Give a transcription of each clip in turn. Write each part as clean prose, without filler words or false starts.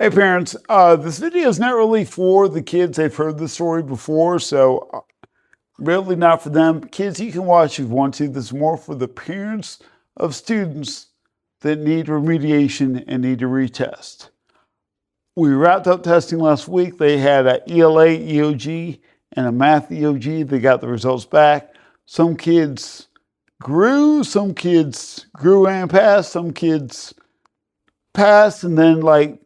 Hey parents, this video is not really for the kids. They've heard the story before, so really not for them. Kids, you can watch if you want to. This is more for the parents of students that need remediation and need to retest. We wrapped up testing last week. They had an ELA EOG and a math EOG. They got the results back. Some kids grew and passed, some kids passed, and then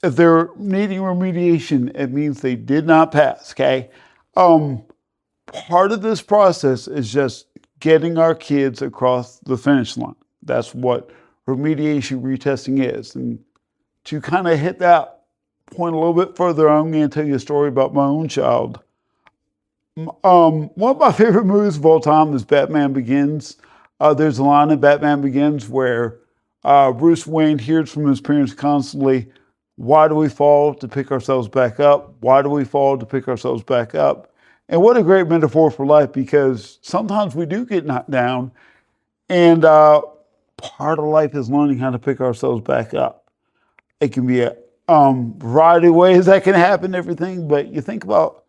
if they're needing remediation, it means they did not pass, okay? Part of this process is just getting our kids across the finish line. That's what remediation retesting is. And to kind of hit that point a little bit further, I'm going to tell you a story about my own child. One of my favorite movies of all time is Batman Begins. There's a line in Batman Begins where Bruce Wayne hears from his parents constantly, why do we fall to pick ourselves back up? Why do we fall to pick ourselves back up? And what a great metaphor for life, because sometimes we do get knocked down, and part of life is learning how to pick ourselves back up. It can be a variety of ways that can happen, everything, but you think about,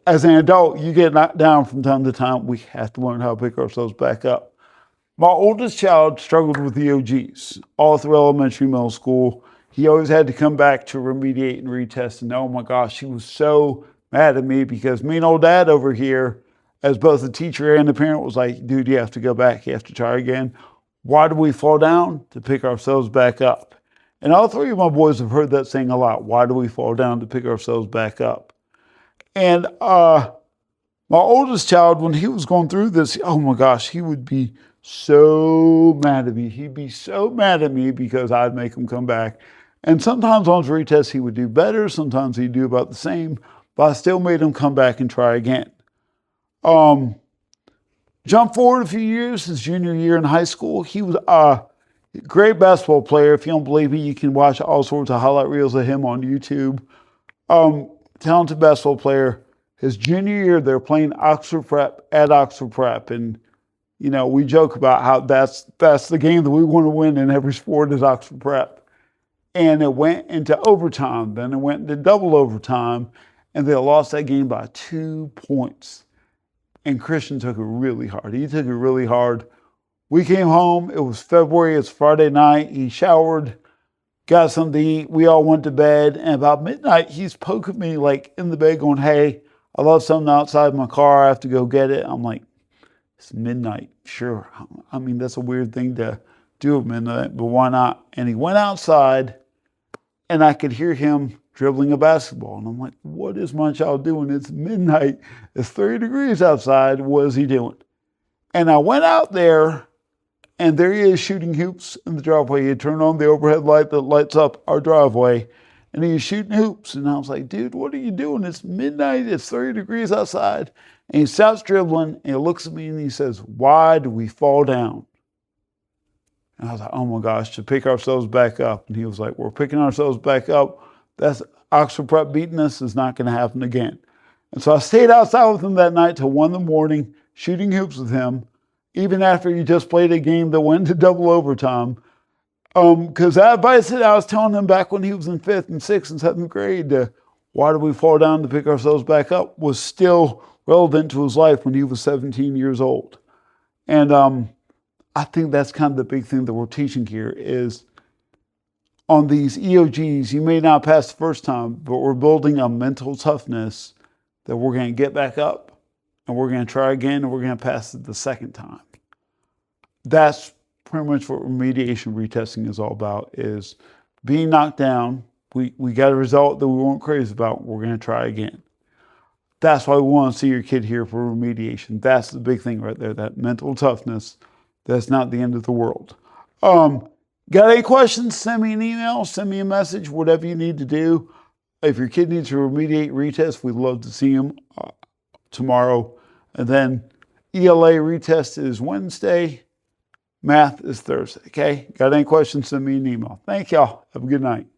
as an adult, you get knocked down from time to time. We have to learn how to pick ourselves back up. My oldest child struggled with EOGs all through elementary, middle school. He always had to come back to remediate and retest. And oh my gosh, he was so mad at me because me and old dad over here, as both the teacher and the parent, was like, dude, you have to go back. You have to try again. Why do we fall down? To pick ourselves back up. And all three of my boys have heard that saying a lot. Why do we fall down? To pick ourselves back up. And my oldest child, when he was going through this, oh my gosh, he would be so mad at me. He'd be so mad at me because I'd make him come back. And sometimes on his retest, he would do better. Sometimes he'd do about the same, but I still made him come back and try again. Jump forward a few years, his junior year in high school. He was a great basketball player. If you don't believe me, you can watch all sorts of highlight reels of him on YouTube. Talented basketball player. His junior year, they're playing Oxford Prep at Oxford Prep. And, we joke about how that's the game that we want to win in every sport is Oxford Prep. And it went into overtime. Then it went into double overtime. And they lost that game by 2 points. And Christian took it really hard. He took it really hard. We came home. It was February. It's Friday night. He showered, got something to eat. We all went to bed. And about midnight, he's poking me in the bed going, hey, I left something outside my car. I have to go get it. I'm like, it's midnight. Sure. I mean, that's a weird thing to do at midnight, but why not? And he went outside. And I could hear him dribbling a basketball. And I'm like, what is my child doing? It's midnight. It's 30 degrees outside. What is he doing? And I went out there, and there he is shooting hoops in the driveway. He had turned on the overhead light that lights up our driveway, and he was shooting hoops. And I was like, dude, what are you doing? It's midnight. It's 30 degrees outside. And he stops dribbling, and he looks at me, and he says, why do we fall down? And I was like, oh my gosh, to pick ourselves back up. And he was like, we're picking ourselves back up. That's Oxford Prep beating us is not going to happen again. And so I stayed outside with him that night till 1 a.m, shooting hoops with him, even after he just played a game that went to double overtime. Because that advice that I was telling him back when he was in 5th and 6th and 7th grade, why do we fall down to pick ourselves back up, was still relevant to his life when he was 17 years old. And I think that's kind of the big thing that we're teaching here is on these EOGs, you may not pass the first time, but we're building a mental toughness that we're going to get back up and we're going to try again and we're going to pass it the second time. That's pretty much what remediation retesting is all about, is being knocked down. We got a result that we weren't crazy about. We're going to try again. That's why we want to see your kid here for remediation. That's the big thing right there, that mental toughness. That's not the end of the world. Got any questions? Send me an email, send me a message, whatever you need to do. If your kid needs to remediate, retest, we'd love to see him tomorrow. And then ELA retest is Wednesday. Math is Thursday, okay? Got any questions? Send me an email. Thank y'all. Have a good night.